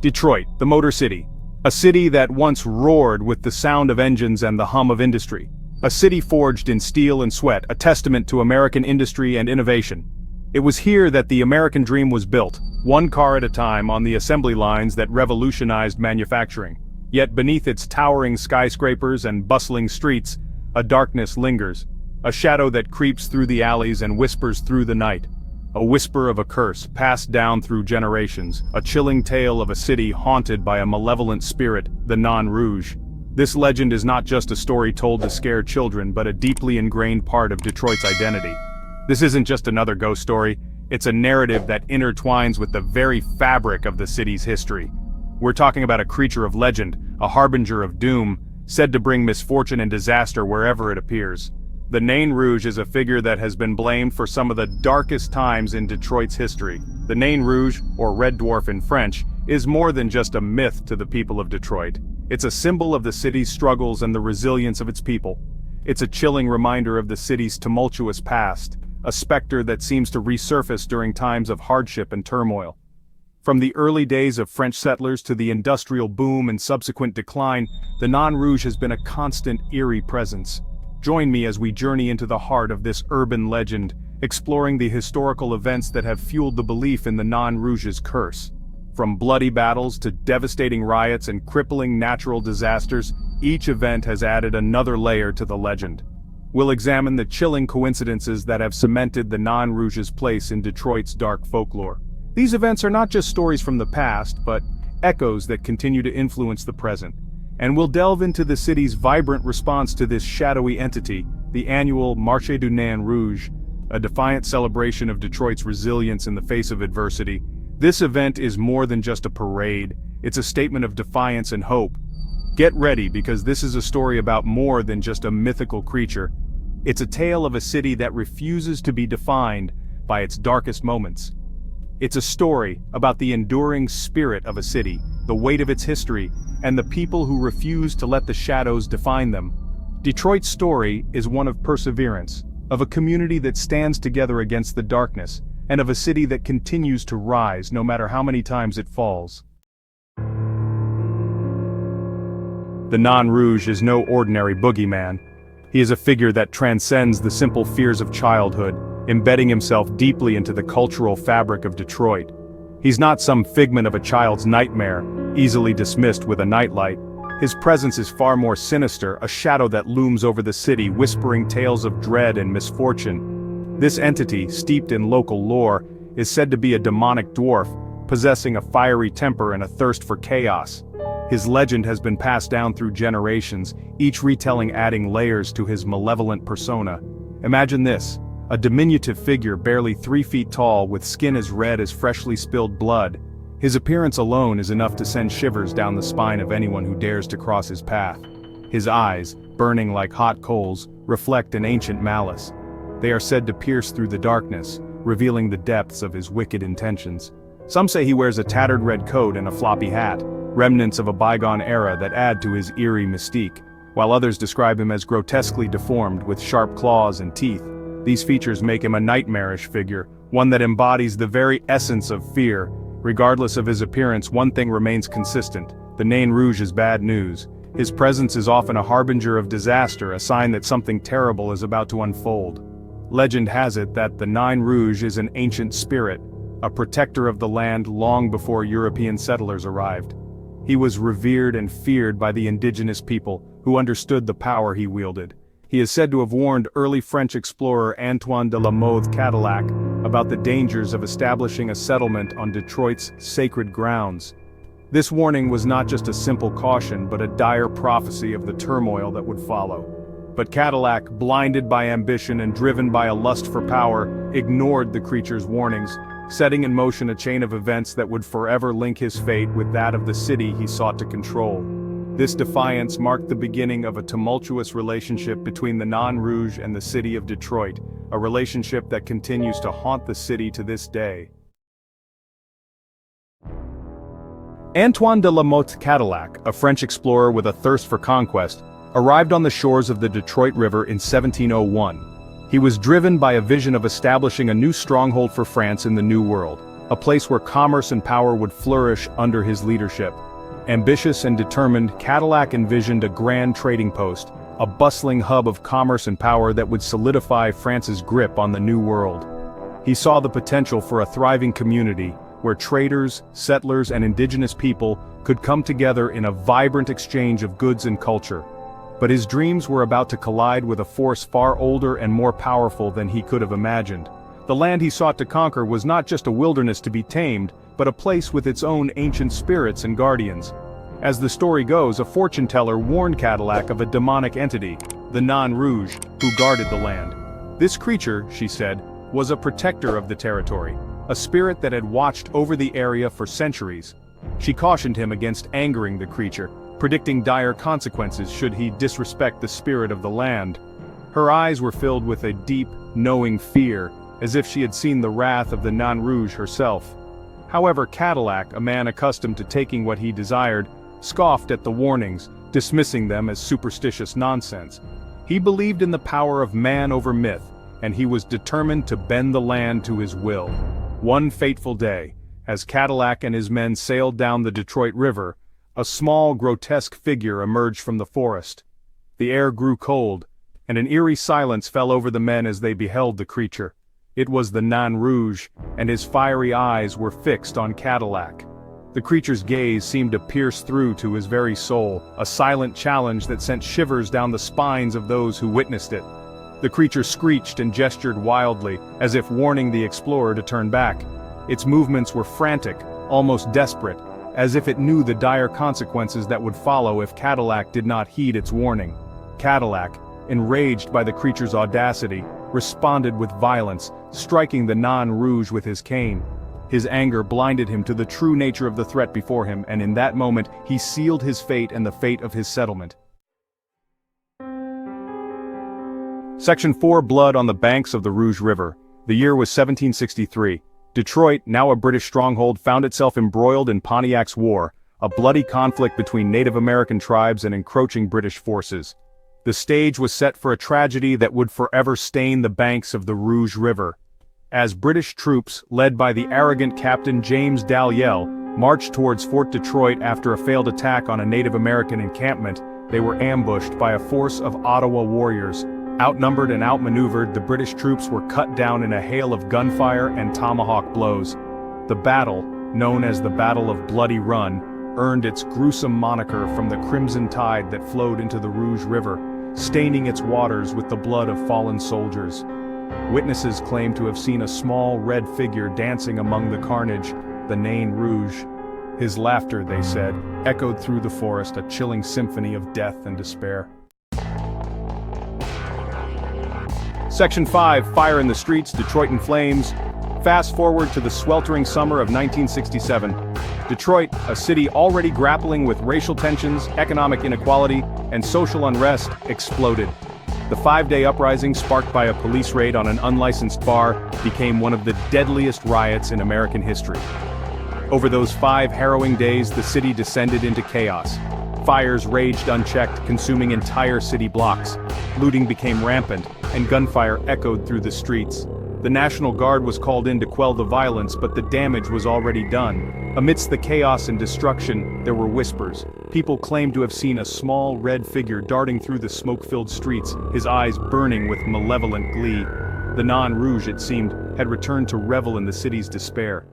Detroit, the Motor City. A city that once roared with the sound of engines and the hum of industry. A city forged in steel and sweat, a testament to American industry and innovation. It was here that the American dream was built, one car at a time on the assembly lines that revolutionized manufacturing. Yet beneath its towering skyscrapers and bustling streets, a darkness lingers, a shadow that creeps through the alleys and whispers through the night. A whisper of a curse passed down through generations, a chilling tale of a city haunted by a malevolent spirit, the Nain Rouge. This legend is not just a story told to scare children but a deeply ingrained part of Detroit's identity. This isn't just another ghost story, it's a narrative that intertwines with the very fabric of the city's history. We're talking about a creature of legend, a harbinger of doom, said to bring misfortune and disaster wherever it appears. The Nain Rouge is a figure that has been blamed for some of the darkest times in Detroit's history. The Nain Rouge, or Red Dwarf in French, is more than just a myth to the people of Detroit. It's a symbol of the city's struggles and the resilience of its people. It's a chilling reminder of the city's tumultuous past, a specter that seems to resurface during times of hardship and turmoil. From the early days of French settlers to the industrial boom and subsequent decline, the Nain Rouge has been a constant, eerie presence. Join me as we journey into the heart of this urban legend, exploring the historical events that have fueled the belief in the Nain Rouge's curse. From bloody battles to devastating riots and crippling natural disasters, each event has added another layer to the legend. We'll examine the chilling coincidences that have cemented the Nain Rouge's place in Detroit's dark folklore. These events are not just stories from the past, but echoes that continue to influence the present. And we'll delve into the city's vibrant response to this shadowy entity, the annual Marche du Nain Rouge, a defiant celebration of Detroit's resilience in the face of adversity. This event is more than just a parade, it's a statement of defiance and hope. Get ready, because this is a story about more than just a mythical creature. It's a tale of a city that refuses to be defined by its darkest moments. It's a story about the enduring spirit of a city, the weight of its history, and the people who refuse to let the shadows define them. Detroit's story is one of perseverance, of a community that stands together against the darkness, and of a city that continues to rise no matter how many times it falls. The Nain Rouge is no ordinary boogeyman. He is a figure that transcends the simple fears of childhood, embedding himself deeply into the cultural fabric of Detroit. He's not some figment of a child's nightmare, easily dismissed with a nightlight. His presence is far more sinister, a shadow that looms over the city, whispering tales of dread and misfortune. This entity, steeped in local lore, is said to be a demonic dwarf, possessing a fiery temper and a thirst for chaos. His legend has been passed down through generations, each retelling adding layers to his malevolent persona. Imagine this. A diminutive figure barely 3 feet tall with skin as red as freshly spilled blood. His appearance alone is enough to send shivers down the spine of anyone who dares to cross his path. His eyes, burning like hot coals, reflect an ancient malice. They are said to pierce through the darkness, revealing the depths of his wicked intentions. Some say he wears a tattered red coat and a floppy hat, remnants of a bygone era that add to his eerie mystique, while others describe him as grotesquely deformed with sharp claws and teeth. These features make him a nightmarish figure, one that embodies the very essence of fear. Regardless of his appearance, one thing remains consistent: the Nain Rouge is bad news. His presence is often a harbinger of disaster, a sign that something terrible is about to unfold. Legend has it that the Nain Rouge is an ancient spirit, a protector of the land long before European settlers arrived. He was revered and feared by the indigenous people, who understood the power he wielded. He is said to have warned early French explorer Antoine de la Mothe Cadillac about the dangers of establishing a settlement on Detroit's sacred grounds. This warning was not just a simple caution but a dire prophecy of the turmoil that would follow. But Cadillac, blinded by ambition and driven by a lust for power, ignored the creature's warnings, setting in motion a chain of events that would forever link his fate with that of the city he sought to control. This defiance marked the beginning of a tumultuous relationship between the Nain Rouge and the city of Detroit, a relationship that continues to haunt the city to this day. Antoine de la Mothe Cadillac, a French explorer with a thirst for conquest, arrived on the shores of the Detroit River in 1701. He was driven by a vision of establishing a new stronghold for France in the New World. a place where commerce and power would flourish under his leadership. Ambitious and determined, Cadillac envisioned a grand trading post, a bustling hub of commerce and power that would solidify France's grip on the New World. He saw the potential for a thriving community, where traders, settlers, and indigenous people could come together in a vibrant exchange of goods and culture. But his dreams were about to collide with a force far older and more powerful than he could have imagined. The land he sought to conquer was not just a wilderness to be tamed, but a place with its own ancient spirits and guardians. As the story goes, a fortune teller warned Cadillac of a demonic entity, the Nain Rouge, who guarded the land. This creature, she said, was a protector of the territory, a spirit that had watched over the area for centuries. She cautioned him against angering the creature, predicting dire consequences should he disrespect the spirit of the land. Her eyes were filled with a deep, knowing fear, as if she had seen the wrath of the Nain Rouge herself. However, Cadillac, a man accustomed to taking what he desired, scoffed at the warnings, dismissing them as superstitious nonsense. He believed in the power of man over myth, and he was determined to bend the land to his will. One fateful day, as Cadillac and his men sailed down the Detroit River, a small, grotesque figure emerged from the forest. The air grew cold, and an eerie silence fell over the men as they beheld the creature. It was the Nain Rouge, and his fiery eyes were fixed on Cadillac. The creature's gaze seemed to pierce through to his very soul, a silent challenge that sent shivers down the spines of those who witnessed it. The creature screeched and gestured wildly, as if warning the explorer to turn back. Its movements were frantic, almost desperate, as if it knew the dire consequences that would follow if Cadillac did not heed its warning. Cadillac, enraged by the creature's audacity, responded with violence, striking the Nain Rouge with his cane. His anger blinded him to the true nature of the threat before him, and in that moment he sealed his fate and the fate of his settlement. Section 4. Blood on the banks of the Rouge River. The year was 1763. Detroit, now a British stronghold, found itself embroiled in Pontiac's War, a bloody conflict between Native American tribes and encroaching British forces. The stage was set for a tragedy that would forever stain the banks of the Rouge River. As British troops, led by the arrogant Captain James Dalyell, marched towards Fort Detroit after a failed attack on a Native American encampment, they were ambushed by a force of Ottawa warriors. Outnumbered and outmaneuvered, the British troops were cut down in a hail of gunfire and tomahawk blows. The battle, known as the Battle of Bloody Run, earned its gruesome moniker from the crimson tide that flowed into the Rouge River, staining its waters with the blood of fallen soldiers. Witnesses claim to have seen a small red figure dancing among the carnage, the Nain Rouge. His laughter, they said, echoed through the forest, a chilling symphony of death and despair. Section 5. Fire in the streets, Detroit in flames. Fast forward to the sweltering summer of 1967. Detroit, a city already grappling with racial tensions, economic inequality, and social unrest, exploded. The 5-day uprising, sparked by a police raid on an unlicensed bar, became one of the deadliest riots in American history. Over those 5 harrowing days, the city descended into chaos. Fires raged unchecked, consuming entire city blocks. Looting became rampant, and gunfire echoed through the streets. The National Guard was called in to quell the violence, but the damage was already done. Amidst the chaos and destruction, there were whispers. People claimed to have seen a small red figure darting through the smoke-filled streets, his eyes burning with malevolent glee. The Nain Rouge, it seemed, had returned to revel in the city's despair.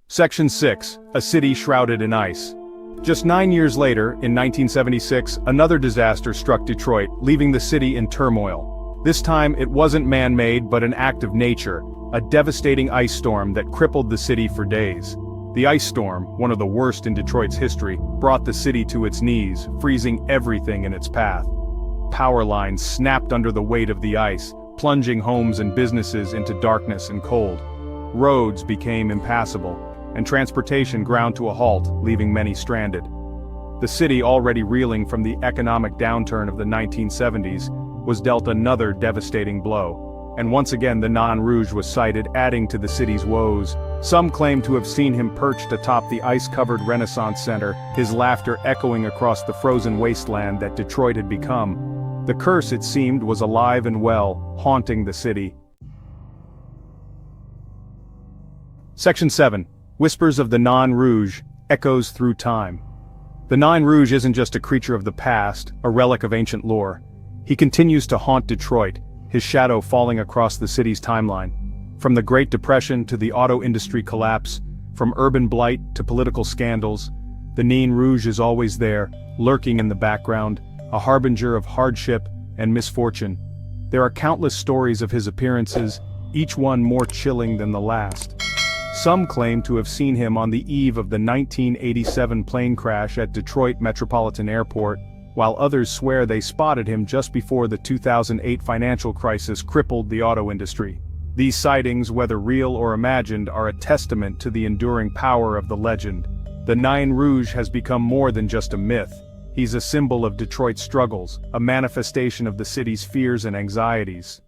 Section 6. A city shrouded in ice. Just 9 years later, in 1976, another disaster struck Detroit, leaving the city in turmoil. This time, it wasn't man-made but an act of nature, a devastating ice storm that crippled the city for days. The ice storm, one of the worst in Detroit's history, brought the city to its knees, freezing everything in its path. Power lines snapped under the weight of the ice, plunging homes and businesses into darkness and cold. Roads became impassable, and transportation ground to a halt, leaving many stranded. The city, already reeling from the economic downturn of the 1970s, was dealt another devastating blow. And once again the Nain Rouge was sighted, adding to the city's woes. Some claim to have seen him perched atop the ice-covered Renaissance Center, his laughter echoing across the frozen wasteland that Detroit had become. The curse, it seemed, was alive and well, haunting the city. Section 7. Whispers of the Nain Rouge, Echoes Through Time. The Nain Rouge isn't just a creature of the past, a relic of ancient lore. He continues to haunt Detroit, his shadow falling across the city's timeline. From the Great Depression to the auto industry collapse, from urban blight to political scandals, the Nain Rouge is always there, lurking in the background, a harbinger of hardship and misfortune. There are countless stories of his appearances, each one more chilling than the last. Some claim to have seen him on the eve of the 1987 plane crash at Detroit Metropolitan Airport, while others swear they spotted him just before the 2008 financial crisis crippled the auto industry. These sightings, whether real or imagined, are a testament to the enduring power of the legend. The Nain Rouge has become more than just a myth. He's a symbol of Detroit's struggles, a manifestation of the city's fears and anxieties.